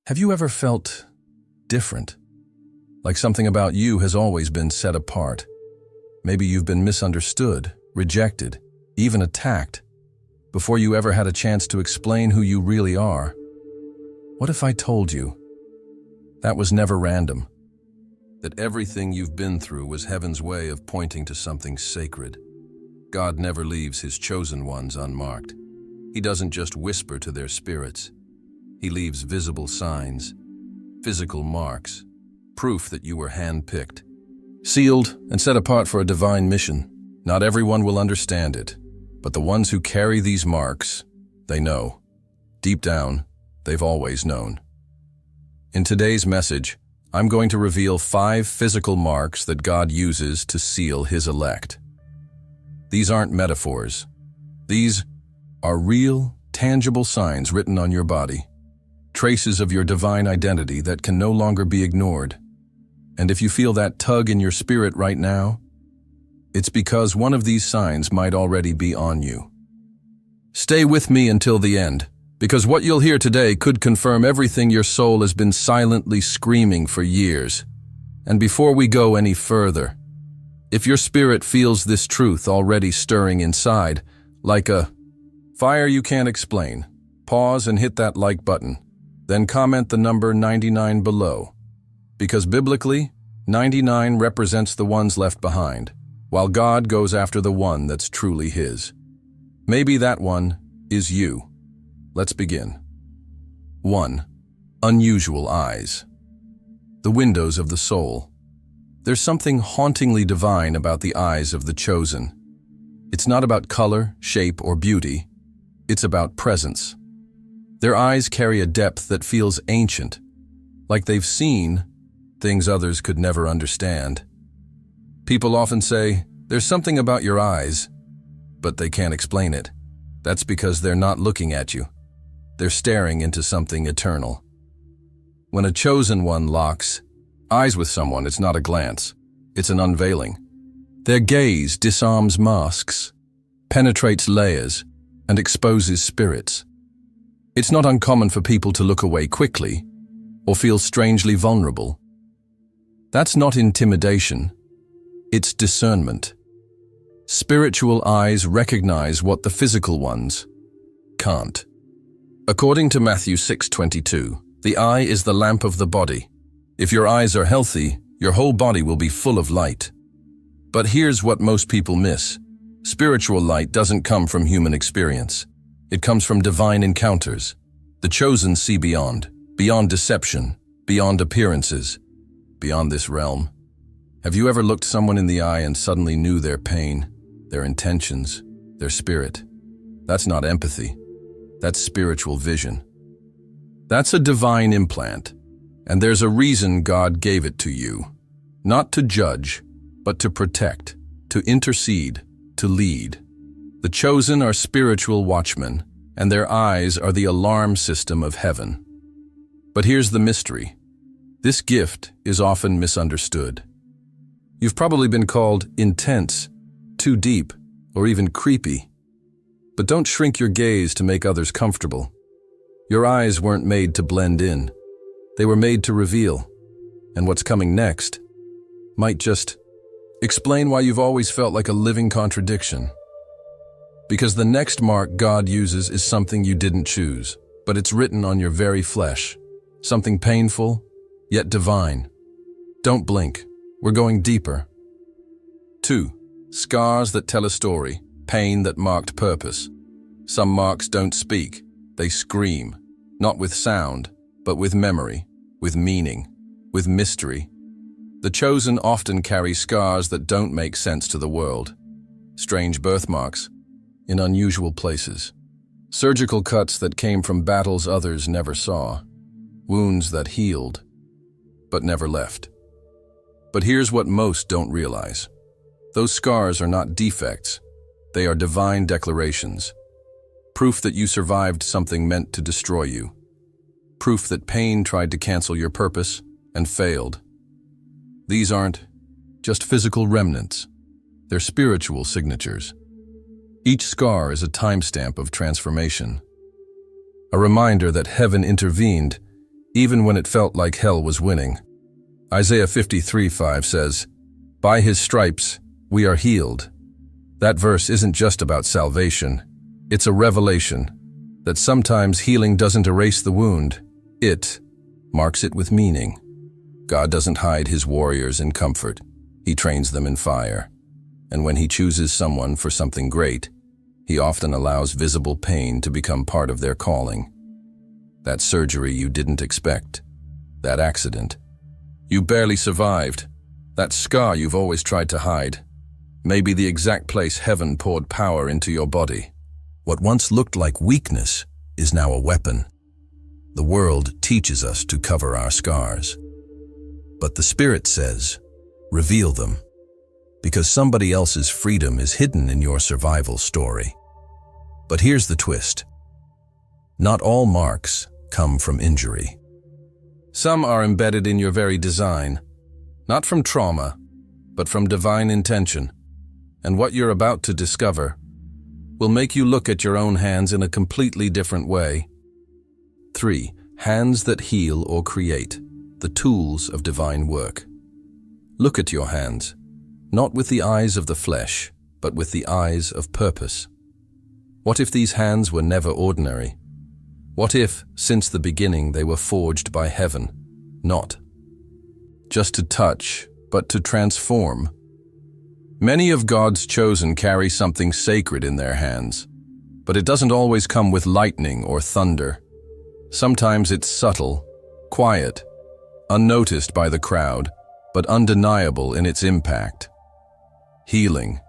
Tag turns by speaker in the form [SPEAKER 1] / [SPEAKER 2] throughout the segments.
[SPEAKER 1] Have you ever felt different? Like something about you has always been set apart. Maybe you've been misunderstood, rejected, even attacked, before you ever had a chance to explain who you really are. What if I told you that was never random? That everything you've been through was heaven's way of pointing to something sacred. God never leaves his chosen ones unmarked. He doesn't just whisper to their spirits. He leaves visible signs, physical marks, proof that you were hand-picked, sealed and set apart for a divine mission. Not everyone will understand it, but the ones who carry these marks, they know. Deep down, they've always known. In today's message, I'm going to reveal 5 physical marks that God uses to seal his elect. These aren't metaphors. These are real, tangible signs written on your body. Traces of your divine identity that can no longer be ignored. And if you feel that tug in your spirit right now, it's because one of these signs might already be on you. Stay with me until the end, because what you'll hear today could confirm everything your soul has been silently screaming for years. And before we go any further, if your spirit feels this truth already stirring inside, like a fire you can't explain, pause and hit that like button. Then comment the number 99 below, because biblically, 99 represents the ones left behind, while God goes after the one that's truly his. Maybe that one is you. Let's begin. 1. Unusual eyes. The windows of the soul. There's something hauntingly divine about the eyes of the chosen. It's not about color, shape, or beauty. It's about presence. Their eyes carry a depth that feels ancient, like they've seen things others could never understand. People often say, "There's something about your eyes," but they can't explain it. That's because they're not looking at you. They're staring into something eternal. When a chosen one locks eyes with someone, it's not a glance, it's an unveiling. Their gaze disarms masks, penetrates layers, and exposes spirits. It's not uncommon for people to look away quickly or feel strangely vulnerable. That's not intimidation, it's discernment. Spiritual eyes recognize what the physical ones can't. According to Matthew 6:22, the eye is the lamp of the body. If your eyes are healthy, your whole body will be full of light. But here's what most people miss. Spiritual light doesn't come from human experience. It comes from divine encounters. The chosen see beyond deception, beyond appearances, beyond this realm. Have you ever looked someone in the eye and suddenly knew their pain, their intentions, their spirit? That's not empathy. That's spiritual vision. That's a divine implant, and there's a reason God gave it to you. Not to judge, but to protect, to intercede, to lead. The chosen are spiritual watchmen, and their eyes are the alarm system of heaven. But here's the mystery. This gift is often misunderstood. You've probably been called intense, too deep, or even creepy. But don't shrink your gaze to make others comfortable. Your eyes weren't made to blend in. They were made to reveal. And what's coming next might just explain why you've always felt like a living contradiction. Because the next mark God uses is something you didn't choose, but it's written on your very flesh. Something painful, yet divine. Don't blink. We're going deeper. 2. Scars that tell a story, pain that marked purpose. Some marks don't speak. They scream, not with sound, but with memory, with meaning, with mystery. The chosen often carry scars that don't make sense to the world. Strange birthmarks in unusual places. Surgical cuts that came from battles others never saw. Wounds that healed, but never left. But here's what most don't realize. Those scars are not defects. They are divine declarations. Proof that you survived something meant to destroy you. Proof that pain tried to cancel your purpose and failed. These aren't just physical remnants. They're spiritual signatures. Each scar is a timestamp of transformation. A reminder that heaven intervened even when it felt like hell was winning. Isaiah 53:5 says, "By his stripes we are healed." That verse isn't just about salvation. It's a revelation that sometimes healing doesn't erase the wound. It marks it with meaning. God doesn't hide his warriors in comfort. He trains them in fire. And when he chooses someone for something great, he often allows visible pain to become part of their calling. That surgery you didn't expect. That accident. You barely survived. That scar you've always tried to hide. Maybe the exact place heaven poured power into your body. What once looked like weakness is now a weapon. The world teaches us to cover our scars. But the Spirit says, reveal them. Because somebody else's freedom is hidden in your survival story. But here's the twist. Not all marks come from injury. Some are embedded in your very design, not from trauma, but from divine intention. And what you're about to discover will make you look at your own hands in a completely different way. 3. Hands that heal or create, the tools of divine work. Look at your hands, not with the eyes of the flesh, but with the eyes of purpose. What if these hands were never ordinary? What if, since the beginning, they were forged by heaven, not just to touch, but to transform? Many of God's chosen carry something sacred in their hands, but it doesn't always come with lightning or thunder. Sometimes it's subtle, quiet, unnoticed by the crowd, but undeniable in its impact. Healing.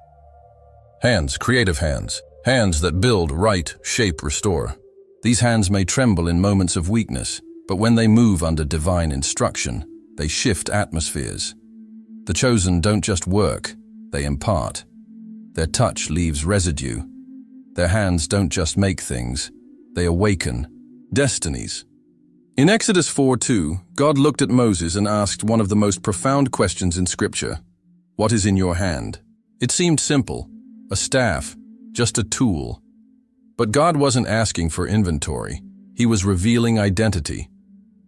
[SPEAKER 1] Hands, creative hands, hands that build, write, shape, restore. These hands may tremble in moments of weakness, but when they move under divine instruction, they shift atmospheres. The chosen don't just work, they impart. Their touch leaves residue. Their hands don't just make things, they awaken destinies. In Exodus 4:2, God looked at Moses and asked one of the most profound questions in Scripture. What is in your hand? It seemed simple, a staff, just a tool. But God wasn't asking for inventory. He was revealing identity.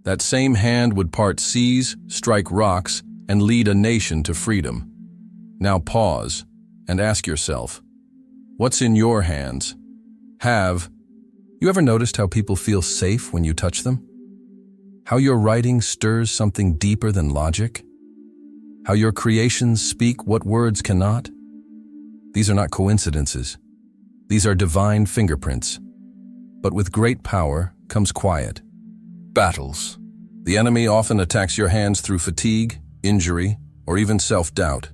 [SPEAKER 1] That same hand would part seas, strike rocks, and lead a nation to freedom. Now pause and ask yourself, what's in your hands? You ever noticed how people feel safe when you touch them? How your writing stirs something deeper than logic? How your creations speak what words cannot? These are not coincidences. These are divine fingerprints. But with great power comes quiet. Battles. The enemy often attacks your hands through fatigue, injury, or even self-doubt,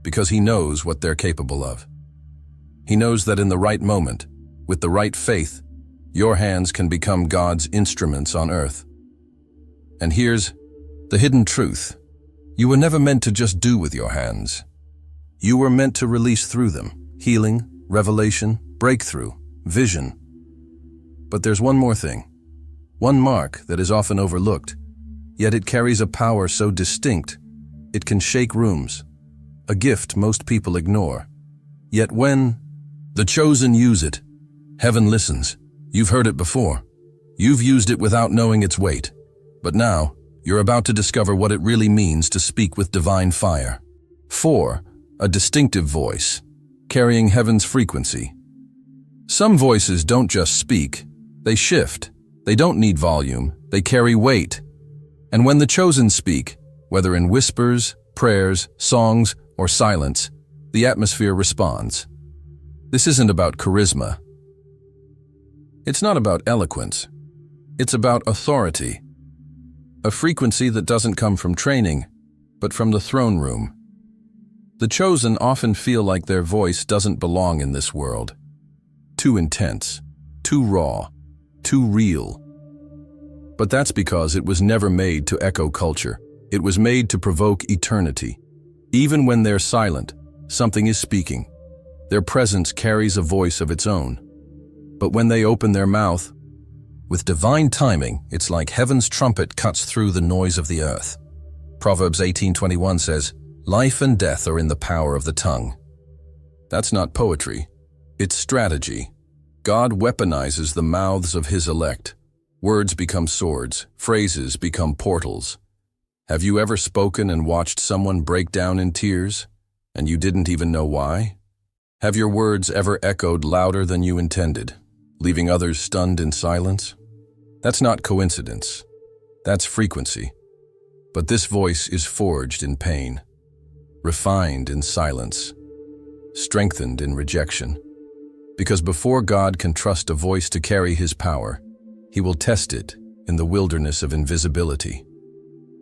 [SPEAKER 1] because he knows what they're capable of. He knows that in the right moment, with the right faith, your hands can become God's instruments on earth. And here's the hidden truth. You were never meant to just do with your hands. You were meant to release through them healing, revelation, breakthrough, vision. But there's one more thing. One mark that is often overlooked, yet it carries a power so distinct, it can shake rooms. A gift most people ignore. Yet when the chosen use it, heaven listens. You've heard it before. You've used it without knowing its weight. But now, you're about to discover what it really means to speak with divine fire. 4. A distinctive voice, carrying heaven's frequency. Some voices don't just speak, they shift. They don't need volume, they carry weight. And when the chosen speak, whether in whispers, prayers, songs, or silence, the atmosphere responds. This isn't about charisma. It's not about eloquence. It's about authority. A frequency that doesn't come from training, but from the throne room. The chosen often feel like their voice doesn't belong in this world. Too intense, too raw, too real. But that's because it was never made to echo culture. It was made to provoke eternity. Even when they're silent, something is speaking. Their presence carries a voice of its own. But when they open their mouth, with divine timing, it's like heaven's trumpet cuts through the noise of the earth. Proverbs 18:21 says, "Life and death are in the power of the tongue." That's not poetry. It's strategy. God weaponizes the mouths of his elect. Words become swords, phrases become portals. Have you ever spoken and watched someone break down in tears, and you didn't even know why? Have your words ever echoed louder than you intended, leaving others stunned in silence? That's not coincidence. That's frequency. But this voice is forged in pain, refined in silence, strengthened in rejection. Because before God can trust a voice to carry his power, he will test it in the wilderness of invisibility.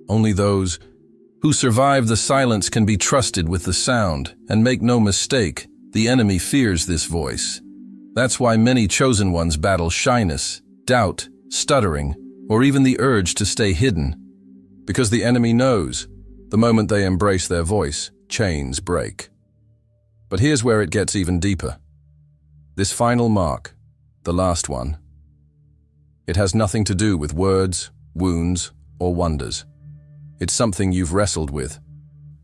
[SPEAKER 1] Only those who survive the silence can be trusted with the sound, and make no mistake, the enemy fears this voice. That's why many chosen ones battle shyness, doubt, stuttering, or even the urge to stay hidden. Because the enemy knows, the moment they embrace their voice, chains break. But here's where it gets even deeper. This final mark, the last one, it has nothing to do with words, wounds, or wonders. It's something you've wrestled with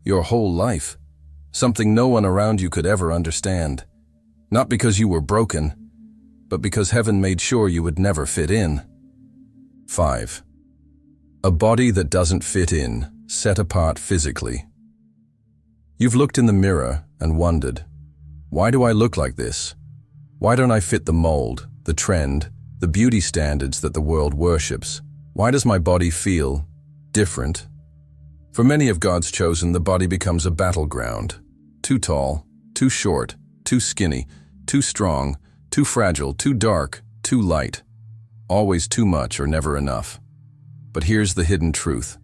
[SPEAKER 1] your whole life, something no one around you could ever understand. Not because you were broken, but because heaven made sure you would never fit in. 5. A body that doesn't fit in, set apart physically. You've looked in the mirror and wondered, why do I look like this? Why don't I fit the mold, the trend, the beauty standards that the world worships? Why does my body feel different? For many of God's chosen, the body becomes a battleground. Too tall, too short, too skinny, too strong, too fragile, too dark, too light. Always too much or never enough. But here's the hidden truth.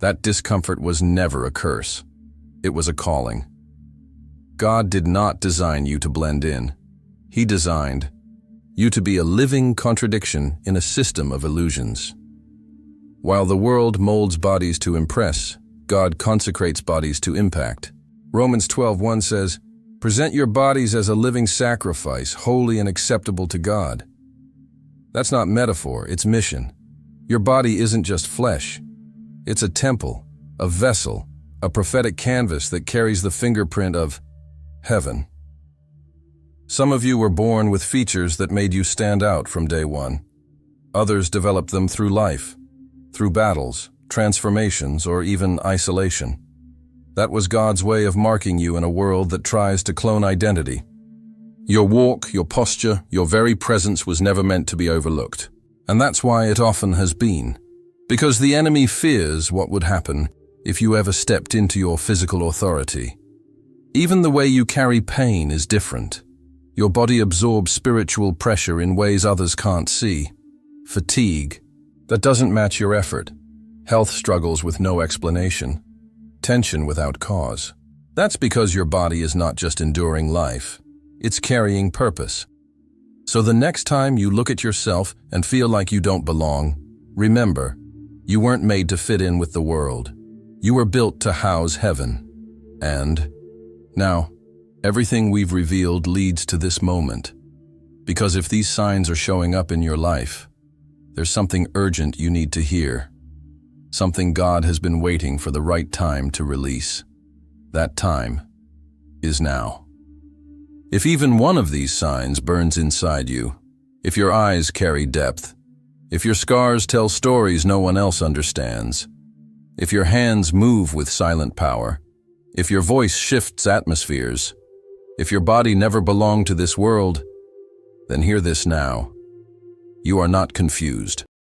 [SPEAKER 1] That discomfort was never a curse. It was a calling. God did not design you to blend in. He designed you to be a living contradiction in a system of illusions. While the world molds bodies to impress, God consecrates bodies to impact. Romans 12:1 says, "Present your bodies as a living sacrifice, holy and acceptable to God." That's not metaphor, it's mission. Your body isn't just flesh. It's a temple, a vessel, a prophetic canvas that carries the fingerprint of heaven. Some of you were born with features that made you stand out from day one. Others developed them through life, through battles, transformations, or even isolation. That was God's way of marking you in a world that tries to clone identity. Your walk, your posture, your very presence was never meant to be overlooked. And that's why it often has been. Because the enemy fears what would happen if you ever stepped into your physical authority. Even the way you carry pain is different. Your body absorbs spiritual pressure in ways others can't see. Fatigue that doesn't match your effort. Health struggles with no explanation. Tension without cause. That's because your body is not just enduring life. It's carrying purpose. So the next time you look at yourself and feel like you don't belong, remember, you weren't made to fit in with the world. You were built to house heaven. And now, everything we've revealed leads to this moment. Because if these signs are showing up in your life, there's something urgent you need to hear. Something God has been waiting for the right time to release. That time is now. If even one of these signs burns inside you, if your eyes carry depth, if your scars tell stories no one else understands, if your hands move with silent power, if your voice shifts atmospheres, if your body never belonged to this world, then hear this now. You are not confused.